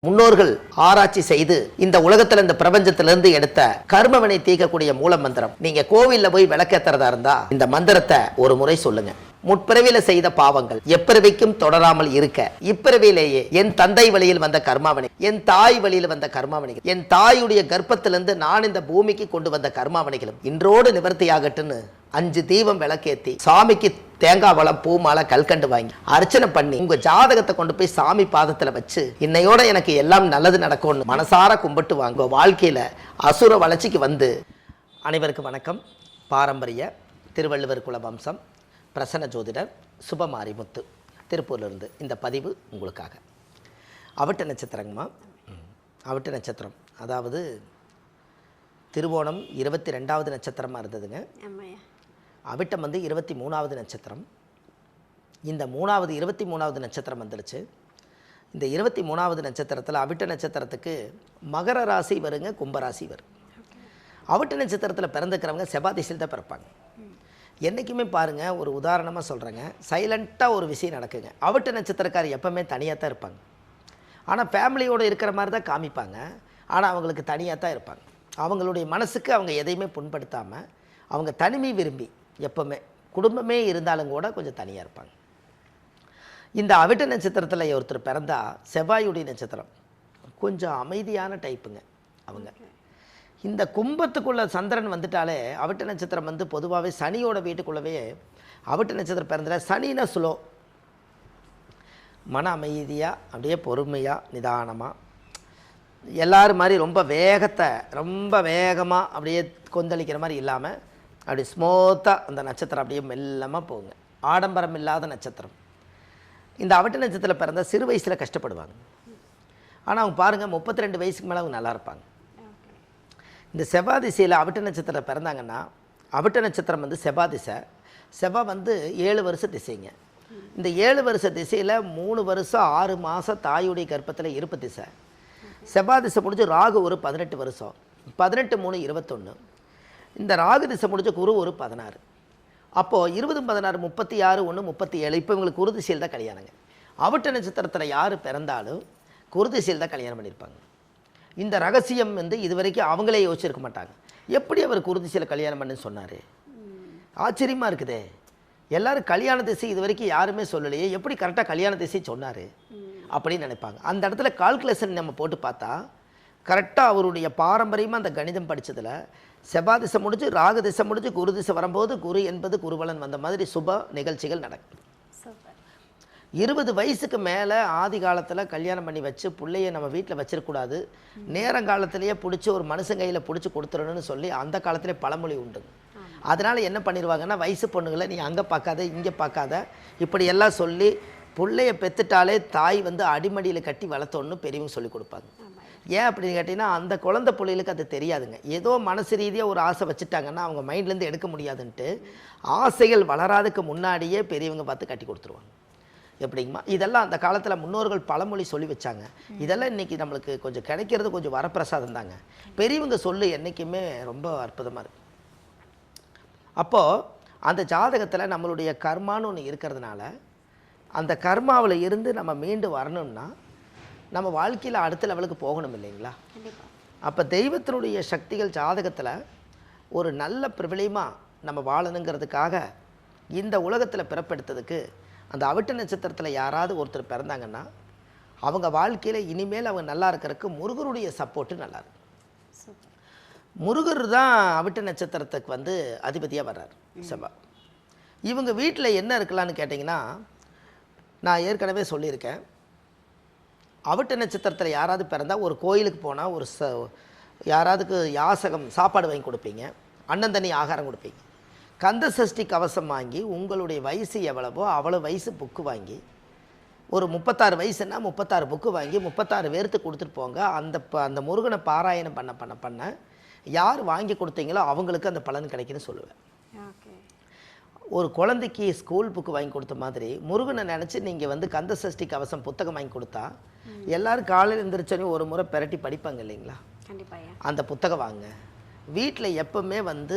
முன்னோர்கள் ஆராய்ச்சி செய்து இந்த உலகத்துல இந்த பிரபஞ்சத்திலிருந்து எடுத்த கர்மவினை தீர்க்கக்கூடிய மூல மந்திரம். நீங்க கோவில்ல போய் விளக்கேத்துறதா இருந்தா இந்த மந்திரத்தை ஒரு முறை சொல்லுங்க. முற்பிறவியில செய்த பாவங்கள் எப்பிறவிக்கும் தொடராமல் இருக்க இப்பிறவியிலேயே என் தந்தை வழியில் வந்த கர்மாவினை, என் தாய் வழியில் வந்த கர்மாவினைகள், என் தாயுடைய கர்ப்பத்திலிருந்து நான் இந்த பூமிக்கு கொண்டு வந்த கர்மாவினைகளும் இன்றோடு நிவர்த்தியாகட்டுன்னு 5 தீபம் விளக்கேத்தி சாமிக்கு தேங்காய் வளம் பூ மாலை கல்கண்டு வாங்கி அர்ச்சனை பண்ணி உங்க ஜாதகத்தை கொண்டு போய் சாமி பாதத்துல வச்சு இன்னையோட எனக்கு எல்லாம் நல்லது நடக்கும்னு மனசார கும்பிட்டு வாங்க. வாழ்க்கையில அசுர வளர்ச்சிக்கு வந்து. அனைவருக்கும் வணக்கம். பாரம்பரிய திருவள்ளுவர் குல வம்சம் பிரசன்ன ஜோதிடர் சுபமாரிமுத்து திருப்பூர்லேருந்து இந்த பதிவு உங்களுக்காக. அவிட்ட நட்சத்திரங்கம்மா. அவிட்ட நட்சத்திரம் அதாவது திருவோணம் 22வது நட்சத்திரமாக இருந்ததுங்க. அவிட்டம் வந்து 23வது நட்சத்திரம். இந்த 23வது நட்சத்திரம் வந்துடுச்சு. இந்த 23வது நட்சத்திரத்தில் அவிட்ட நட்சத்திரத்துக்கு மகர ராசி வருங்க, கும்பராசி வரும். அவிட்ட நட்சத்திரத்தில் பிறந்துக்கிறவங்க செவ்வாய் திசையில் தான் பிறப்பாங்க. என்றைக்குமே பாருங்கள், ஒரு உதாரணமாக சொல்கிறேங்க, சைலண்ட்டாக ஒரு விஷயம் நடக்குங்க. அவிட்ட நட்சத்திரக்காரர் எப்போவுமே தனியாக தான் இருப்பாங்க. ஆனால் ஃபேமிலியோடு இருக்கிற மாதிரி தான் காமிப்பாங்க. ஆனால் அவங்களுக்கு தனியாக தான் இருப்பாங்க. அவங்களுடைய மனசுக்கு அவங்க எதையுமே புண்படுத்தாமல் அவங்க தனிமை விரும்பி எப்போவுமே குடும்பமே இருந்தாலும் கூட கொஞ்சம் தனியாக இருப்பாங்க. இந்த அவிட்ட நட்சத்திரத்தில் ஒருத்தர் பிறந்தால் செவ்வாயுடைய நட்சத்திரம் கொஞ்சம் அமைதியான டைப்புங்க அவங்க. இந்த கும்பத்துக்குள்ளே சந்திரன் வந்துட்டாலே அவிட்ட நட்சத்திரம் வந்து பொதுவாகவே சனியோட வீட்டுக்குள்ளவே அவிட்ட நட்சத்திரம் பிறந்தால் சனினா சுலோ, மன அமைதியாக அப்படியே பொறுமையாக நிதானமாக எல்லோரும் மாதிரி ரொம்ப வேகமாக அப்படியே கொந்தளிக்கிற மாதிரி இல்லாமல் அப்படி ஸ்மூத்தாக அந்த நட்சத்திரம் அப்படியே மெல்லமாக போகுங்க. ஆடம்பரம் இல்லாத நட்சத்திரம். இந்த அவிட்ட நட்சத்திரத்தில் பிறந்தால் சிறு வயசில் கஷ்டப்படுவாங்க. ஆனால் அவங்க பாருங்கள் 32 வயசுக்கு மேலே அவங்க நல்லா இருப்பாங்க. இந்த செவ்வாய் திசையில் அவிட்ட நட்சத்திரத்தில் பிறந்தாங்கன்னா, அவிட்ட நட்சத்திரம் வந்து செவ்வாய் திசை. செவ்வாய் வந்து 7 வருஷ திசைங்க. இந்த 7 வருஷ திசையில் 3 வருஷம் 6 மாதம் தாயுடைய கர்ப்பத்தில் இருப்பு திசை. செவ்வாய் திசை முடிஞ்சு ராகு ஒரு 18 வருஷம், 18 3 21. இந்த ராகு திசை முடிஞ்ச குரு ஒரு 16. அப்போது 20 16 36 1 37. இப்போ இவங்களுக்கு குரு திசையில் தான் கல்யாணங்க. அவிட்ட நட்சத்திரத்தில் யார் பிறந்தாலும் குரு திசையில் தான் கல்யாணம் பண்ணியிருப்பாங்க. இந்த ரகசியம் வந்து இது வரைக்கும் அவங்களே யோசிச்சிருக்க மாட்டாங்க. எப்படி அவர் குரு திசையில் கல்யாணம் பண்ணுன்னு சொன்னார்? ஆச்சரியமாக இருக்குதே. எல்லோரும் கல்யாண திசை இது வரைக்கும் யாருமே சொல்லலையே, எப்படி கரெக்டாக கல்யாண திசை சொன்னார் அப்படின்னு நினைப்பாங்க. அந்த இடத்துல கால்குலேஷன் நம்ம போட்டு பார்த்தா கரெக்டாக அவருடைய பாரம்பரியமாக அந்த கணிதம் படித்ததில் செவ்வாய் திசை முடிஞ்சு ராகு திசை முடிஞ்சு குரு திசை வரும்போது குரு என்பது குருவலன் வந்த மாதிரி சுப நிகழ்ச்சிகள் நடக்கும். 20 வயசுக்கு மேலே ஆதி காலத்தில் கல்யாணம் பண்ணி வச்சு பிள்ளைய நம்ம வீட்டில் வச்சிடக்கூடாது, நேரங்காலத்திலேயே பிடிச்சி ஒரு மனுஷன் கையில் பிடிச்சி கொடுத்துடணும்னு சொல்லி அந்த காலத்திலே பழமொழி உண்டு. அதனால் என்ன பண்ணிடுவாங்கன்னா, வயசு பொண்ணுங்களை நீ அங்கே பார்க்காத இங்கே பார்க்காத இப்படியெல்லாம் சொல்லி பிள்ளைய பெற்றுட்டாலே தாய் வந்து அடிமடியில் கட்டி வளர்த்தோன்னு பெரியவங்க சொல்லி கொடுப்பாங்க. ஏன் அப்படின்னு கேட்டிங்கன்னா, அந்த குழந்தை பிள்ளைகளுக்கு அது தெரியாதுங்க. ஏதோ மனசு ரீதியாக ஒரு ஆசை வச்சுட்டாங்கன்னா அவங்க மைண்ட்லேருந்து எடுக்க முடியாதுன்ட்டு ஆசைகள் வளராதுக்கு முன்னாடியே பெரியவங்க பார்த்து கட்டி கொடுத்துருவாங்க. எப்படிங்கம்மா? இதெல்லாம் அந்த காலத்தில் முன்னோர்கள் பழமொழி சொல்லி வச்சாங்க. இதெல்லாம் இன்றைக்கி நம்மளுக்கு கொஞ்சம் கிடைக்கிறது கொஞ்சம் வரப்பிரசாதம் தாங்க. பெரியவங்க சொல்லு என்றைக்குமே ரொம்ப அற்புதமாக இருக்குது. அப்போது அந்த ஜாதகத்தில் நம்மளுடைய கர்மான்னு ஒன்று இருக்கிறதுனால அந்த கர்மாவில் இருந்து நம்ம மீண்டு வரணும்னா நம்ம வாழ்க்கையில் அடுத்த லெவலுக்கு போகணும் இல்லைங்களா? அப்போ தெய்வத்தினுடைய சக்திகள் ஜாதகத்தில் ஒரு நல்ல பிரபலியமாக நம்ம வாழணுங்கிறதுக்காக இந்த உலகத்தில் பிறப்பெடுத்ததுக்கு அந்த அவிட்ட நட்சத்திரத்தில் யாராவது ஒருத்தர் பிறந்தாங்கன்னா அவங்க வாழ்க்கையில் இனிமேல் அவங்க நல்லா இருக்கிறதுக்கு முருகருடைய சப்போர்ட்டு நல்லாயிருக்கு. முருகர் தான் அவிட்ட நட்சத்திரத்துக்கு வந்து அதிபதியாக வர்றார் செவ்வாய். இவங்க வீட்டில் என்ன இருக்கலான்னு கேட்டிங்கன்னா, நான் ஏற்கனவே சொல்லியிருக்கேன், அவிட்ட நட்சத்திரத்தில் யாராவது பிறந்தால் ஒரு கோயிலுக்கு போனால் ஒரு யாராவதுக்கு யாசகம் சாப்பாடு வாங்கி கொடுப்பீங்க, அன்னம் தண்ணி ஆகாரம் கொடுப்பீங்க, கந்த சஷ்டி கவசம் வாங்கி உங்களுடைய வயசு எவ்வளவோ அவ்வளோ வயசு புக்கு வாங்கி ஒரு 36 வயசுன்னா 36 புக்கு வாங்கி 36 பேர்த்து கொடுத்துட்டு போங்க. அந்த முருகனை பாராயணம் பண்ண யார் வாங்கி கொடுத்தீங்களோ அவங்களுக்கு அந்த பலன் கிடைக்குன்னு சொல்லுவேன். ஒரு குழந்தைக்கு ஸ்கூல் புக்கு வாங்கி கொடுத்த மாதிரி முருகனை நினச்சி நீங்கள் வந்து கந்த சஷ்டி கவசம் புத்தகம் வாங்கி கொடுத்தா எல்லோரும் காலையில் எழுந்திரிச்சோன்னே ஒரு முறை பெரட்டி படிப்பாங்க இல்லைங்களா? அந்த புத்தகம் வாங்க. வீட்டில் எப்போவுமே வந்து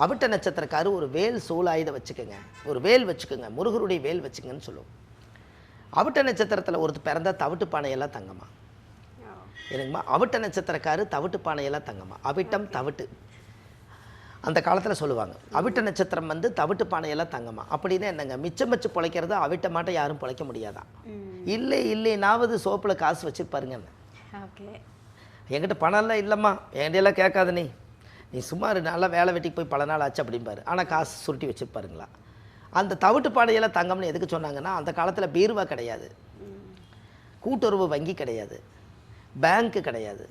அவிட்ட நட்சத்திரக்காரு ஒரு வேல் சூலாயுதம் வச்சுக்கோங்க, ஒரு வேல் வச்சுக்கோங்க, முருகருடைய வேல் வச்சுக்கோங்கன்னு சொல்லுவோம். அவிட்ட நட்சத்திரத்தில் ஒருத்தர் பிறந்தால் தவிட்டு பானையெல்லாம் தங்கம்மா. எனக்குமா அவிட்ட நட்சத்திரக்காரு தவிட்டு பானையெல்லாம் தங்கம்மா. அவிட்டம் தவிட்டு அந்த காலத்தில் சொல்லுவாங்க. அவிட்ட நட்சத்திரம் வந்து தவிட்டு பானையெல்லாம் தங்கம்மா. அப்படின்னா என்னங்க, மிச்சம் வச்சு பிழைக்கிறது அவிட்ட மாட்டை யாரும் பிழைக்க முடியாதான். இல்லைனாவது சோப்பில் காசு வச்சுருப்பாருங்கன்னு. ஓகே. என்கிட்ட பணம்லாம் இல்லைம்மா, என்கிட்டலாம் கேட்காத நீ சும்மா நல்லா வேலை வெட்டிக்கு போய் பல நாள் ஆச்சு அப்படிம்பாரு. ஆனால் காசு சுருட்டி வச்சுருப்பாருங்களா. அந்த தவிட்டு பானையெல்லாம் தங்கம்னு எதுக்கு சொன்னாங்கன்னா, அந்த காலத்தில் பீருவா கிடையாது, கூட்டுறவு வங்கி கிடையாது, பேங்க்கு கிடையாது.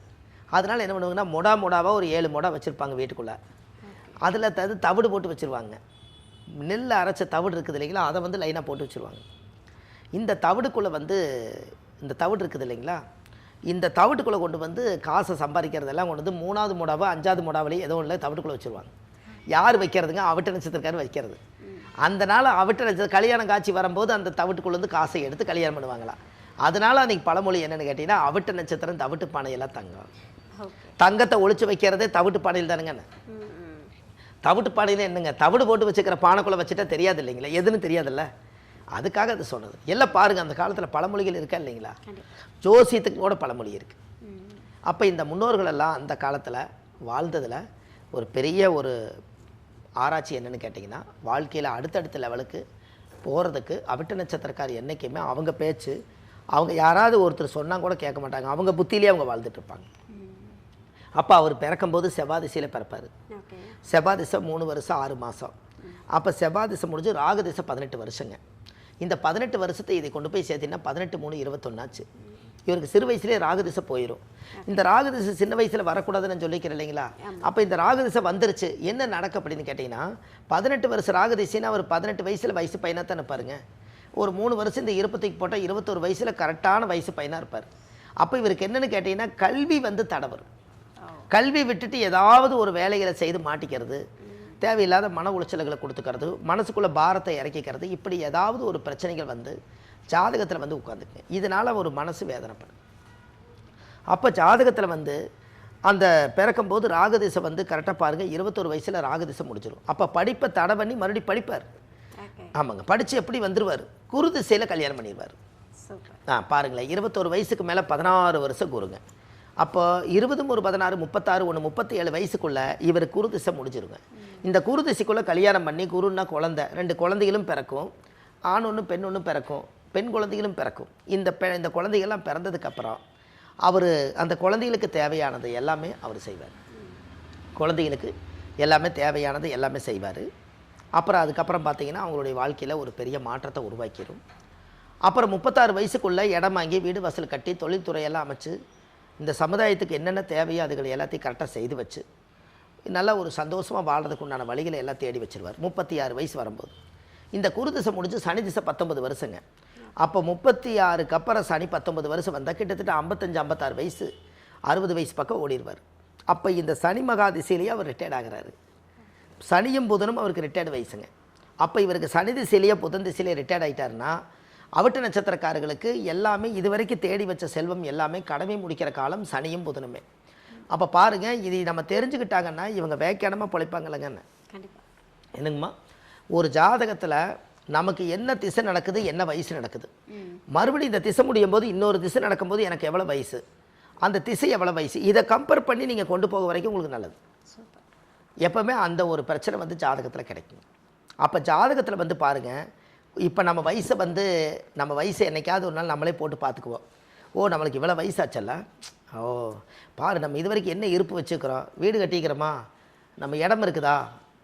அதனால் என்ன பண்ணுவாங்கன்னா மொடாவாக ஒரு 7 மொடா வச்சுருப்பாங்க வீட்டுக்குள்ளே. அதில் தவிடு போட்டு வச்சுருவாங்க. நெல் அரைச்ச தவிடு இருக்குது இல்லைங்களா, அதை வந்து லைனாக போட்டு வச்சுருவாங்க. இந்த தவிடுக்குள்ளே வந்து இந்த தவிடு இருக்குது இல்லைங்களா, இந்த தவிட்டுக்குள்ளே கொண்டு வந்து காசை சம்பாதிக்கிறதெல்லாம் கொண்டு வந்து 3வது மொடாவோ 5வது மொடாவிலையும் ஏதோ ஒன்று தவிட்டுக்குள்ளே வச்சுருவாங்க. யார் வைக்கிறதுங்க, அவிட்ட நட்சத்திரக்காரர் வைக்கிறது. அந்த நாள் அவிட்ட நட்சத்திரம் கல்யாணம் காட்சி வரும்போது அந்த தவிட்டுக்குள்ளேருந்து காசை எடுத்து கல்யாணம் பண்ணுவாங்களா. அதனால் அன்றைக்கி பழமொழி என்னென்னு கேட்டிங்கன்னா, அவிட்ட நட்சத்திரம் தவிட்டு பானையெல்லாம் தங்கம். தங்கத்தை ஒழிச்சு வைக்கிறதே தவிட்டு பானையில் தானுங்க. தவிட்டு பானையில் என்னங்க, தவிடு போட்டு வச்சுக்கிற பானைக்குள்ளே வச்சுட்டா தெரியாது இல்லைங்களா, எதுன்னு தெரியாதுல்ல. அதுக்காக அது சொன்னது. எல்லாம் பாருங்கள், அந்த காலத்தில் பழமொழிகள் இருக்கா இல்லைங்களா, ஜோசியத்துக்கு கூட பழமொழி இருக்குது. அப்போ இந்த முன்னோர்களெல்லாம் அந்த காலத்தில் வாழ்ந்ததில் ஒரு பெரிய ஒரு ஆராய்ச்சி என்னென்னு கேட்டிங்கன்னா, வாழ்க்கையில் அடுத்தடுத்த லெவலுக்கு போகிறதுக்கு அவிட்ட நட்சத்திரக்கார் என்றைக்குமே அவங்க பேச்சு, அவங்க யாராவது ஒருத்தர் சொன்னால் கூட கேட்க மாட்டாங்க, அவங்க புத்தியிலே அவங்க வாழ்ந்துட்டுருப்பாங்க. அப்போ அவர் பிறக்கும்போது செவ்வாய் திசையில் பிறப்பார். செவ்வாய் திசை 3 வருஷம் 6 மாதம். அப்போ செவ்வாய் திசை முடிஞ்சு ராகு திசை 18 வருஷங்க. இந்த 18 வருஷத்தை இதை கொண்டு போய் சேர்த்திங்கன்னா 18×3=21 ஆச்சு. இவருக்கு சிறு வயசுலேயே ராகு திசை போயிடும். இந்த ராகு திசை சின்ன வயசில் வரக்கூடாதுன்னு சொல்லிக்கிறேன் இல்லைங்களா. அப்போ இந்த ராகு திசை வந்துருச்சு, என்ன நடக்க அப்படின்னு கேட்டிங்கன்னா, 18 வருஷம் ராகு திசைன்னா அவர் 18 வயசில் வயசு பையனாக தான் இருப்பாருங்க. ஒரு 3 வருஷம் இந்த இருப்பத்துக்கு போட்டால் 21 வயசில் கரெக்டான வயசு பையனாக இருப்பார். அப்போ இவருக்கு என்னென்னு கேட்டிங்கன்னா, கல்வி வந்து தடவரும். கல்வி விட்டுட்டு ஏதாவது ஒரு வேலைகளை செய்து மாட்டிக்கிறது, தேவையில்லாத மன உளைச்சல்களை கொடுத்துக்கிறது, மனசுக்குள்ளே பாரத்தை இறக்கிக்கிறது, இப்படி ஏதாவது ஒரு பிரச்சனைகள் வந்து ஜாதகத்தில் வந்து உட்காந்துக்குங்க. இதனால் ஒரு மனசு வேதனைப்படும். அப்போ ஜாதகத்தில் வந்து அந்த பிறக்கும்போது ராகதிசை வந்து கரெக்டாக பாருங்கள், 21 வயசில் ராகதிசை முடிச்சிடும். அப்போ படிப்பை தடை பண்ணி மறுபடியும் படிப்பார். ஆமாங்க, படித்து எப்படி வந்துடுவார், குரு திசையில் கல்யாணம் பண்ணிடுவார். பாருங்களேன், 21 வயசுக்கு மேலே 16 வருஷம் குருங்க. அப்போ 20 ஒரு 16 36 1 37 வயசுக்குள்ளே இவர் குரு திசை முடிஞ்சிருங்க. இந்த குரு திசைக்குள்ளே கல்யாணம் பண்ணி, குருன்னா குழந்தை, 2 குழந்தைகளும் பிறக்கும், ஆண் ஒன்று பெண் ஒன்று பிறக்கும், பெண் குழந்தைகளும் பிறக்கும். இந்த குழந்தைகள்லாம் பிறந்ததுக்கப்புறம் அவர் அந்த குழந்தைகளுக்கு தேவையானது எல்லாமே அவர் செய்வார். குழந்தைகளுக்கு எல்லாமே தேவையானது எல்லாமே செய்வார். அப்புறம் அதுக்கப்புறம் பார்த்திங்கன்னா அவங்களுடைய வாழ்க்கையில் ஒரு பெரிய மாற்றத்தை உருவாக்கிடும். அப்புறம் 36 வயசுக்குள்ளே இடம் வாங்கி வீடு வாசல் கட்டி தொழில்துறையெல்லாம் அமைச்சு இந்த சமுதாயத்துக்கு என்னென்ன தேவையோ அதுகளை எல்லாத்தையும் கரெக்டாக செய்து வச்சு நல்லா ஒரு சந்தோஷமாக வாழ்கிறதுக்கு உண்டான வழிகளை எல்லாம் தேடி வச்சுருவார். 36 வயசு வரும்போது இந்த குரு திசை முடிஞ்சு சனி திசை 19 வருஷங்க. அப்போ 36க்கு அப்புறம் சனி 19 வருஷம் வந்தால் கிட்டத்தட்ட 55 56 வயசு 60 வயசு பக்கம் ஓடிடுவார். அப்போ இந்த சனி மகா திசையிலேயே அவர் ரிட்டையர்ட் ஆகிறாரு. சனியும் புதனும் அவருக்கு ரிட்டையர்டு வயசுங்க. அப்போ இவருக்கு சனி திசையிலேயே புதன் திசையிலே ரிட்டையர்ட் ஆகிட்டாருன்னா, அவிட்ட நட்சத்திரக்காரர்களுக்கு எல்லாமே இதுவரைக்கும் தேடி வச்ச செல்வம் எல்லாமே கடமை முடிக்கிற காலம் சனியும் புதனுமே. அப்போ பாருங்கள், இது நம்ம தெரிஞ்சுக்கிட்டாங்கன்னா இவங்க வேக்கியானமாக பிழைப்பாங்களங்கன்னு. என்னங்கம்மா, ஒரு ஜாதகத்தில் நமக்கு என்ன திசை நடக்குது, என்ன வயசு நடக்குது, மறுபடியும் இந்த திசை முடியும் போது இன்னொரு திசை நடக்கும்போது எனக்கு எவ்வளோ வயசு, அந்த திசை எவ்வளோ வயசு, இதை கம்பேர் பண்ணி நீங்கள் கொண்டு போக வரைக்கும் உங்களுக்கு நல்லது. எப்போவுமே அந்த ஒரு பிரச்சனை வந்து ஜாதகத்தில் கிடைக்கும். அப்போ ஜாதகத்தில் வந்து பாருங்கள், இப்போ நம்ம வயசை என்னைக்காவது ஒரு நாள் நம்மளே போட்டு பார்த்துக்குவோம். ஓ, நம்மளுக்கு இவ்வளோ வயசாச்சல்ல, ஓ பாரு நம்ம இது வரைக்கும் என்ன இருப்பு வச்சுக்கிறோம், வீடு கட்டிக்கிறோமா, நம்ம இடம் இருக்குதா,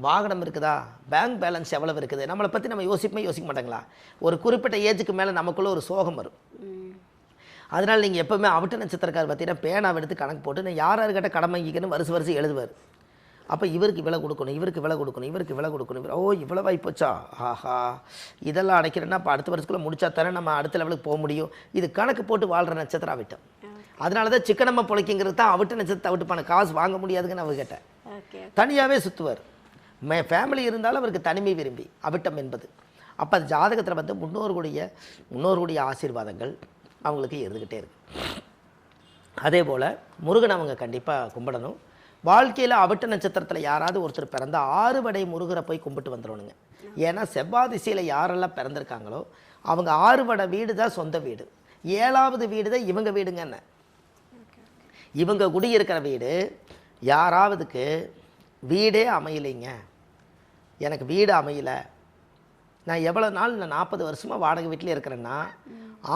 வாகனம் இருக்குதா, பேங்க் பேலன்ஸ் எவ்வளோ இருக்குது, நம்மளை பற்றி நம்ம யோசிக்க மாட்டாங்களா. ஒரு குறிப்பிட்ட ஏஜுக்கு மேலே நமக்குள்ளே ஒரு சோகம் வரும். அதனால் நீங்கள் எப்போவுமே அவிட்ட நட்சத்திரக்கார் பார்த்தீங்கன்னா பேனாவை எடுத்து கணக்கு போட்டு நான் யார்கிட்ட கடன் வாங்கிக்கணும் வருஷம் எழுதுவார். அப்போ இவருக்கு இவ்வளோ கொடுக்கணும், இவருக்கு இவ்வளோ கொடுக்கணும், இவருக்கு இவ்வளோ கொடுக்கணும், ஓ இவ்வளோ வாய்ப்போச்சா, ஆஹா இதெல்லாம் அடைக்கிறேன்னா அப்போ அடுத்த வருஷத்துக்குள்ளே முடிச்சா தானே நம்ம அடுத்த லெவலுக்கு போக முடியும். இது கணக்கு போட்டு வாழ்கிற நட்சத்திரம் அவிட்டம். அதனால தான் சிக்கனமாக பொழைக்கிங்கிறது தான் அவிட்ட நட்சத்திரத்தை அவிட்டுப்பான காசு வாங்க முடியாதுங்கன்னு அவர் கேட்டேன். தனியாகவே சுற்றுவார். ஃபேமிலி இருந்தாலும் அவருக்கு தனிமை விரும்பி அவிட்டம் என்பது. அப்போ அது ஜாதகத்தில் வந்து முன்னோர்களுடைய ஆசீர்வாதங்கள் அவங்களுக்கு இருந்துக்கிட்டே இருக்கு. அதே போல் முருகன் அவங்க கண்டிப்பாக கும்பிடணும். வாழ்க்கையில் அவிட்ட நட்சத்திரத்தில் யாராவது ஒருத்தர் பிறந்த 6 வடை முருகரை போய் கும்பிட்டு வந்துடணுங்க. ஏன்னா செவ்வாய் திசையில் யாரெல்லாம் பிறந்திருக்காங்களோ அவங்க 6 வடை வீடு தான் சொந்த வீடு, 7வது வீடு தான் இவங்க வீடுங்க. என்ன இவங்க குடியிருக்கிற வீடு யாராவதுக்கு வீடே அமையலைங்க, எனக்கு வீடு அமையலை, நான் எவ்வளோ நாள் நான் 40 வருஷமாக வாடகை வீட்டிலே இருக்கிறேன்னா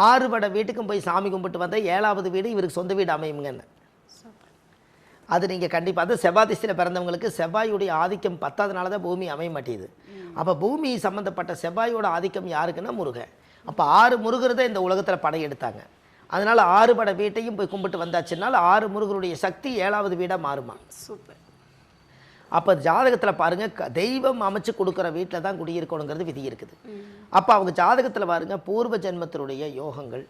6 வட வீட்டுக்கும் போய் சாமி கும்பிட்டு வந்தால் 7வது வீடு இவருக்கு சொந்த வீடு அமையுங்கன்னு. அது நீங்கள் கண்டிப்பாக அது செவ்வாய் திசையில் பிறந்தவங்களுக்கு செவ்வாயுடைய ஆதிக்கம் 10ஆவதுனால தான் பூமி அமைய மாட்டேங்குது. அப்போ பூமி சம்மந்தப்பட்ட செவ்வாயோட ஆதிக்கம் யாருக்குன்னா முருகன். அப்போ 6 முருகர் தான் இந்த உலகத்தில் படையெடுத்தாங்க. அதனால் 6 பட வீட்டையும் போய் கும்பிட்டு வந்தாச்சுனால் 6 முருகருடைய சக்தி 7வது வீடாக மாறுமா. சூப்பர். அப்போ ஜாதகத்தில் பாருங்கள், தெய்வம் அமைச்சு கொடுக்குற வீட்டில் தான் குடியிருக்கணுங்கிறது விதி இருக்குது. அப்போ அவங்க ஜாதகத்தில் பாருங்கள், பூர்வ ஜென்மத்தினுடைய யோகங்கள்,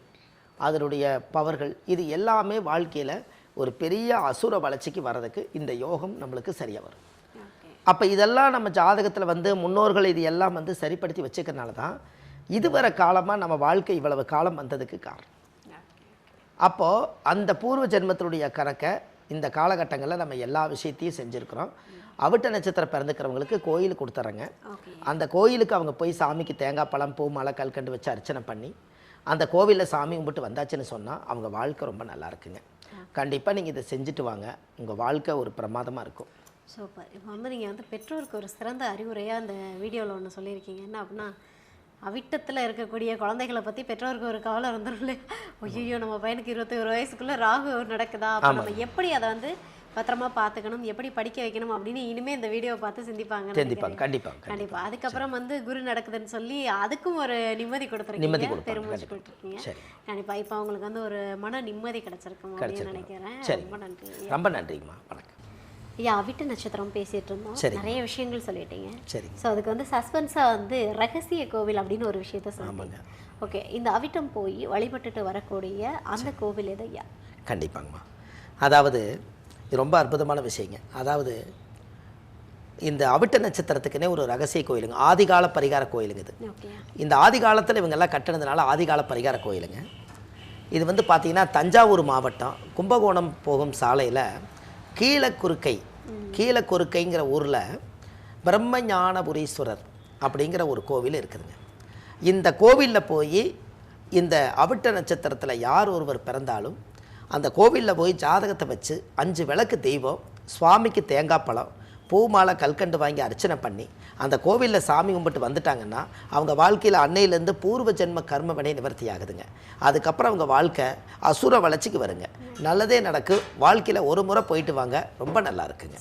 அதனுடைய பவர்கள், இது எல்லாமே வாழ்க்கையில் ஒரு பெரிய அசுர வளர்ச்சிக்கு வர்றதுக்கு இந்த யோகம் நம்மளுக்கு சரியாக வரும். அப்போ இதெல்லாம் நம்ம ஜாதகத்தில் வந்து முன்னோர்கள் இது எல்லாம் வந்து சரிப்படுத்தி வச்சுக்கிறனால தான் இதுவரை காலமாக நம்ம வாழ்க்கை இவ்வளவு காலம் வந்ததுக்கு காரணம். அப்போது அந்த பூர்வ ஜென்மத்தினுடைய கணக்கை இந்த காலகட்டங்களில் நம்ம எல்லா விஷயத்தையும் செஞ்சுருக்கிறோம். அவிட்ட நட்சத்திரம் பிறந்துக்கிறவங்களுக்கு கோயில் கொடுத்துட்றேங்க. அந்த கோயிலுக்கு அவங்க போய் சாமிக்கு தேங்காய் பழம் பூ மாலை கல்கண்டு வச்சு அர்ச்சனை பண்ணி அந்த கோவிலில் சாமி கும்பிட்டு வந்தாச்சுன்னு சொன்னால் அவங்க வாழ்க்கை ரொம்ப நல்லா இருக்குங்க. கண்டிப்பாக நீங்கள் இதை செஞ்சுட்டு வாங்க, உங்கள் வாழ்க்கை ஒரு பிரமாதமாக இருக்கும். சூப்பர். இப்போ வந்து நீங்கள் வந்து பெற்றோருக்கு ஒரு சிறந்த அறிவுரையாக அந்த வீடியோவில் ஒன்று சொல்லியிருக்கீங்க. என்ன அப்படின்னா, அவிட்டத்தில் இருக்கக்கூடிய குழந்தைகளை பற்றி பெற்றோருக்கு ஒரு கவலை வந்துடும். ஐயோ நம்ம பையனுக்கு 21 வயசுக்குள்ளே ராகு நடக்குதா, அப்போ நம்ம எப்படி அதை வந்து பத்திரமா பார்த்துக்கணும், எப்படி படிக்க வைக்கணும் அப்படின்னு இனிமேல் இந்த வீடியோவை பார்த்து சிந்திப்பாங்க. கண்டிப்பாக. அதுக்கப்புறம் வந்து குரு நடக்குதுன்னு சொல்லி அதுக்கும் ஒரு நிம்மதி கொடுத்துருக்கீங்க, பெருமூச்சு கொடுத்துருக்கீங்க. கண்டிப்பாக இப்போ அவங்களுக்கு வந்து ஒரு மன நிம்மதி கிடைச்சிருக்கும் அப்படின்னு நினைக்கிறேன். ரொம்ப நன்றி. ரொம்ப நன்றிங்கம்மா. வணக்கம். ஐயா, அவிட்ட நட்சத்திரம் பேசிகிட்டு இருந்தோம், நிறைய விஷயங்கள் சொல்லிட்டீங்க. சரி. ஸோ அதுக்கு வந்து சஸ்பென்ஸாக வந்து ரகசிய கோவில் அப்படின்னு ஒரு விஷயத்த சொல்லுவாங்க. ஓகே, இந்த அவிட்டம் போய் வழிபட்டுட்டு வரக்கூடிய அந்த கோவில் எது ஐயா? கண்டிப்பாங்கம்மா. அதாவது இது ரொம்ப அற்புதமான விஷயங்க. அதாவது இந்த அவிட்ட நட்சத்திரத்துக்குன்னே ஒரு ரகசிய கோயிலுங்க, ஆதிகால பரிகார கோயிலுங்க இது. இந்த ஆதி காலத்தில் இவங்கெல்லாம் கட்டினதுனால ஆதிகால பரிகார கோயிலுங்க. இது வந்து பார்த்திங்கன்னா தஞ்சாவூர் மாவட்டம் கும்பகோணம் போகும் சாலையில் கீழக்குறுக்கைங்கிற ஊரில் பிரம்மஞானபுரீஸ்வரர் அப்படிங்கிற ஒரு கோவில் இருக்குதுங்க. இந்த கோவிலில் போய் இந்த அவிட்ட நட்சத்திரத்தில் யார் ஒருவர் பிறந்தாலும் அந்த கோவிலில் போய் ஜாதகத்தை வச்சு 5 விளக்கு தெய்வம், சுவாமிக்கு தேங்காய் பழம் பூ மாலை கல்கண்டு வாங்கி அர்ச்சனை பண்ணி அந்த கோவிலில் சாமி கும்பிட்டு வந்துட்டாங்கன்னா அவங்க வாழ்க்கையில் அன்னையிலேருந்து பூர்வ ஜென்ம கர்ம வினை நிவர்த்தி ஆகுதுங்க. அதுக்கப்புறம் அவங்க வாழ்க்கை அசுர வளர்ச்சிக்கு வருங்க. நல்லதே நடக்கும். வாழ்க்கையில் ஒரு முறை போயிட்டு வாங்க, ரொம்ப நல்லா இருக்குங்க.